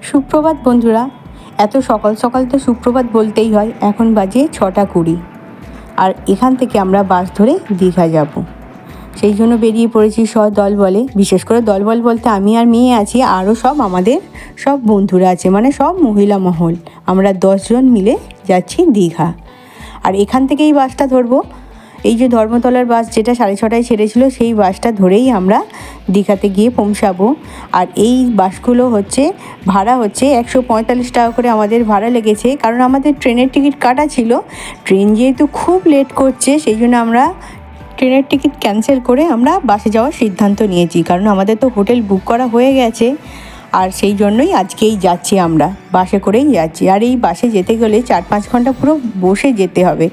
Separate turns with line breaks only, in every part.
সুপ্রভাত বন্ধুরা। এত সকাল সকাল তো সুপ্রভাত বলতেই হয়। এখন বাজে 6:20 আর এখান থেকে আমরা বাস ধরে দীঘা যাব। সেই জন্য বেরিয়ে পড়েছি দল বলে। বিশেষ করে দলবল বলতে আমি আর মেয়ে আছি, আরও সব আমাদের সব বন্ধুরা আছে, মানে সব মহিলা মহল। আমরা 10 জন মিলে যাচ্ছি দীঘা। আর এখান থেকেই বাসটা ধরবো। এই যে ধর্মতলার বাস যেটা 6:30টায় ছেড়েছিল, সেই বাসটা ধরেই আমরা দীঘাতে গিয়ে পৌঁছাবো। আর এই বাসগুলো হচ্ছে ভাড়া হচ্ছে 145 টাকা করে আমাদের ভাড়া লেগেছে, কারণ আমাদের ট্রেনের টিকিট কাটা ছিল। ট্রেন যেহেতু খুব লেট করছে, সেই জন্য আমরা ট্রেনের টিকিট ক্যান্সেল করে আমরা বাসে যাওয়ার সিদ্ধান্ত নিয়েছি, কারণ আমাদের তো হোটেল বুক করা হয়ে গেছে। আর সেই জন্যই আজকেই যাচ্ছি, আমরা বাসে করেই যাচ্ছি। আর এই বাসে যেতে গেলে 4-5 ঘন্টা পুরো বসে যেতে হবে।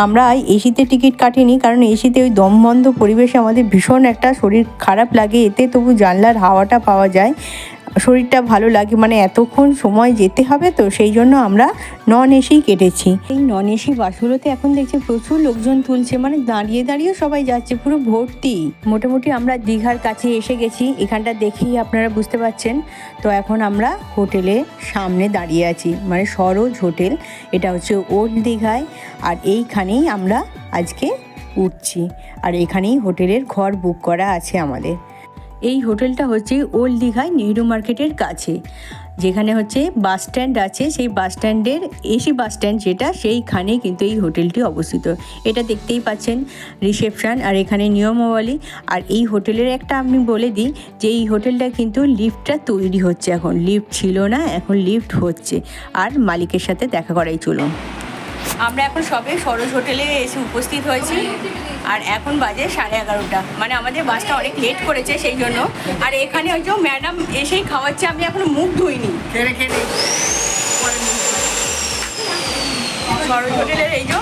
আমরা এসিতে টিকিট কাটিনি, কারণ এসিতে ওই দমবন্ধ পরিবেশে আমাদের ভীষণ একটা শরীর খারাপ লাগে। এতে তবু জানলার হাওয়াটা পাওয়া যায়, শরীরটা ভালো লাগে। মানে এতক্ষণ সময় যেতে হবে তো, সেই জন্য আমরা নন এসিই কেটেছি। এই নন এসি বাসগুলোতে এখন দেখছি প্রচুর লোকজন তুলছে, মানে দাঁড়িয়ে দাঁড়িয়ে সবাই যাচ্ছে, পুরো ভর্তি। মোটামুটি আমরা দীঘার কাছে এসে গেছি, এখানটা দেখেই আপনারা বুঝতে পারছেন। তো এখন আমরা হোটেলের সামনে দাঁড়িয়ে আছি, মানে সরোজ হোটেল। এটা হচ্ছে ওল্ড দীঘায়, আর এইখানেই আমরা আজকে উঠছি। আর এখানেই হোটেলের ঘর বুক করা আছে আমাদের। এই হোটেলটা হচ্ছে ওল্ড দীঘায় নেহেরু মার্কেটের কাছে, যেখানে হচ্ছে বাস স্ট্যান্ড আছে। সেই বাস স্ট্যান্ডের এসি বাস স্ট্যান্ড যেটা, সেইখানেই কিন্তু এই হোটেলটি অবস্থিত। এটা দেখতেই পাচ্ছেন রিসেপশন, আর এখানে নিয়মাবলী। আর এই হোটেলের একটা আমি বলে দিই যে এই হোটেলটা কিন্তু লিফটটা তৈরি হচ্ছে এখন। লিফট ছিল না, এখন লিফট হচ্ছে। আর মালিকের সাথে দেখা করাই চলুন। আমরা এখন সবে সরোজ হোটেলে এসে উপস্থিত হয়েছি, আর এখন বাজে 11:30। মানে আমাদের বাসটা অনেক লেট করেছে সেই জন্য। আর এখানে ওই যে ম্যাডাম এসেই খাওয়াচ্ছে, আমি এখনো মুখ ধুইনি। সরোজ হোটেলের এই যে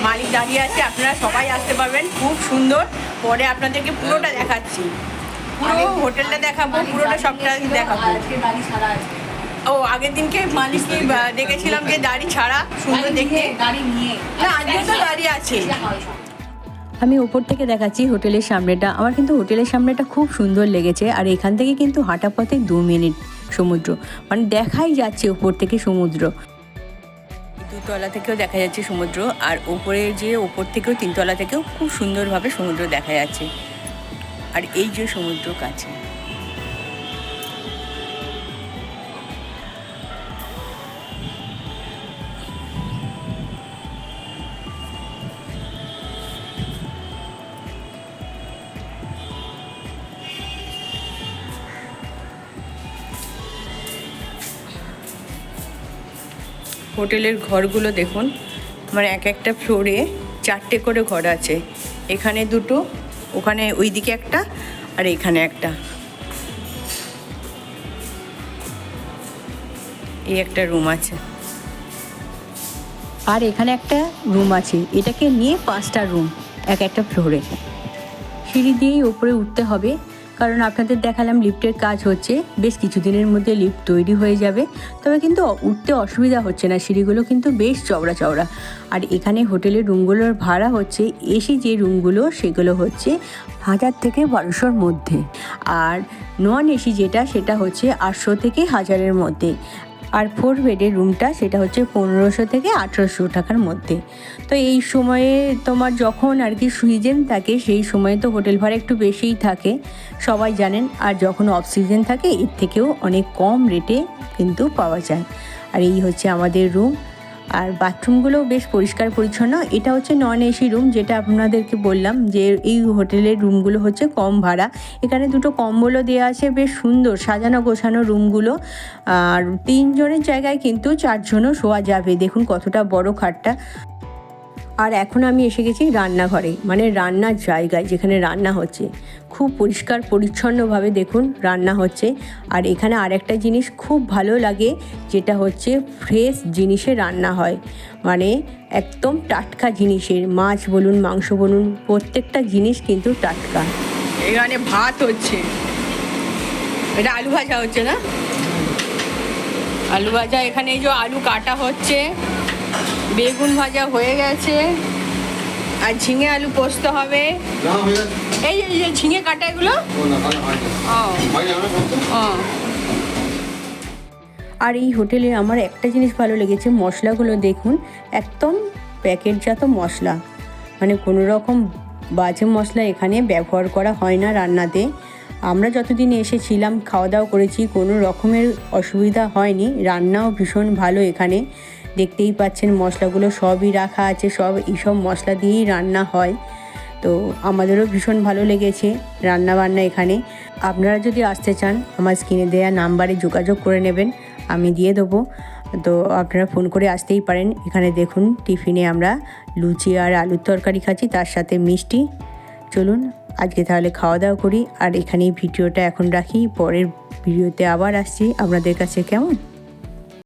মালিক দাঁড়িয়ে আছে, আপনারা সবাই আসতে পারবেন, খুব সুন্দর। পরে আপনাদেরকে পুরোটা দেখাচ্ছি, পুরো হোটেলটা দেখাবো, পুরোটা সবটা দেখাবো। ও আগের দিনকে মালিককে দেখেছিলাম যে দাড়ি ছাড়া, সুন্দর দেখতে। না, আজকে তো দাড়ি আছে। আমি ওপর থেকে দেখাচ্ছি হোটেলের সামনেটা। আমার কিন্তু হোটেলের সামনেটা খুব সুন্দর লেগেছে। আর এখান থেকে কিন্তু হাঁটা পথে 2 মিনিট সমুদ্র, মানে দেখাই যাচ্ছে ওপর থেকে সমুদ্র। 2 তলা থেকেও দেখা যাচ্ছে সমুদ্র, আর ওপরে যে ওপর থেকেও 3 তলা থেকেও খুব সুন্দরভাবে সমুদ্র দেখা যাচ্ছে। আর এই যে সমুদ্র কাছে। হোটেলের ঘরগুলো দেখুন, মানে এক একটা ফ্লোরে 4টে করে ঘর আছে। এখানে 2টো, ওখানে ওইদিকে একটা, আর এখানে একটা। এই একটা রুম আছে, আর এখানে একটা রুম আছে। এটাকে নিয়ে 5টা রুম এক একটা ফ্লোরে। সিঁড়ি দিয়েই ওপরে উঠতে হবে, কারণ আপনাদের দেখালাম লিফটের কাজ হচ্ছে। বেশ কিছুদিনের মধ্যে লিফট তৈরি হয়ে যাবে, তবে কিন্তু উঠতে অসুবিধা হচ্ছে না। সিঁড়িগুলো কিন্তু বেশ চওড়া চওড়া। আর এখানে হোটেলের রুমগুলোর ভাড়া হচ্ছে, এসি যে রুমগুলো সেগুলো হচ্ছে 1000 থেকে 1200-র মধ্যে। আর নন এসি যেটা, সেটা হচ্ছে 800 থেকে 1000-এর মধ্যে। আর 4 বেডের রুমটা সেটা হচ্ছে 1500 থেকে 1800 টাকার মধ্যে। তো এই সময়ে তোমার যখন আর কি সিজন থাকে, সেই সময়ে তো হোটেল ভাড়া একটু বেশিই থাকে, সবাই জানেন। আর যখন অফ সিজন থাকে, এর থেকেও অনেক কম রেটে কিন্তু পাওয়া যায়। আর এই হচ্ছে আমাদের রুম। আর বাথরুমগুলোও বেশ পরিষ্কার পরিচ্ছন্ন। এটা হচ্ছে নন এসি রুম, যেটা আপনাদেরকে বললাম যে এই হোটেলের রুমগুলো হচ্ছে কম ভাড়া। এখানে 2টো কম্বলও দেওয়া আছে, বেশ সুন্দর সাজানো গোছানো রুমগুলো। আর 3 জনের জায়গায় কিন্তু 4 জনও শোয়া যাবে। দেখুন কতটা বড় খাটটা। আর এখন আমি এসে গেছি রান্নাঘরে, মানে রান্নার জায়গায় যেখানে রান্না হচ্ছে। খুব পরিষ্কার পরিচ্ছন্নভাবে দেখুন রান্না হচ্ছে। আর এখানে আরেকটা জিনিস খুব ভালো লাগে, যেটা হচ্ছে ফ্রেশ জিনিসে রান্না হয়, মানে একদম টাটকা জিনিসের। মাছ বলুন, মাংস বলুন, প্রত্যেকটা জিনিস কিন্তু টাটকা। এখানে ভাত হচ্ছে, এটা আলু ভাজা হচ্ছে না, আলু ভাজা। এখানে এই যে আলু কাটা হচ্ছে, বেগুন ভাজা হয়ে গেছে, আর ঝিঙে আলু পোস্ত হবে। এই যে ঝিঙে কাটা এগুলো। আর এই হোটেলে আমার একটা জিনিস ভালো লেগেছে, মশলাগুলো দেখুন একদম প্যাকেটজাত মশলা, মানে কোনো রকম বাজে মশলা এখানে ব্যবহার করা হয় না রান্নাতে। আমরা যতদিন এসেছিলাম খাওয়া দাওয়া করেছি, কোনো রকমের অসুবিধা হয়নি। রান্নাও ভীষণ ভালো এখানে, দেখতেই পাচ্ছেন মশলাগুলো সবই রাখা আছে, সব এইসব মশলা দিয়েই রান্না হয়। তো আমাদেরও ভীষণ ভালো লেগেছে রান্নাবান্না এখানে। আপনারা যদি আসতে চান আমার স্ক্রিনে দেওয়া নাম্বারে যোগাযোগ করে নেবেন, আমি দিয়ে দেবো। তো আপনারা ফোন করে আসতেই পারেন। এখানে দেখুন টিফিনে আমরা লুচি আর আলুর তরকারি খাচ্ছি, তার সাথে মিষ্টি। চলুন আজকে তাহলে খাওয়া দাওয়া করি, আর এখানেই ভিডিওটা এখন রাখি। পরের ভিডিওতে আবার আসছি আপনাদের কাছে, কেমন?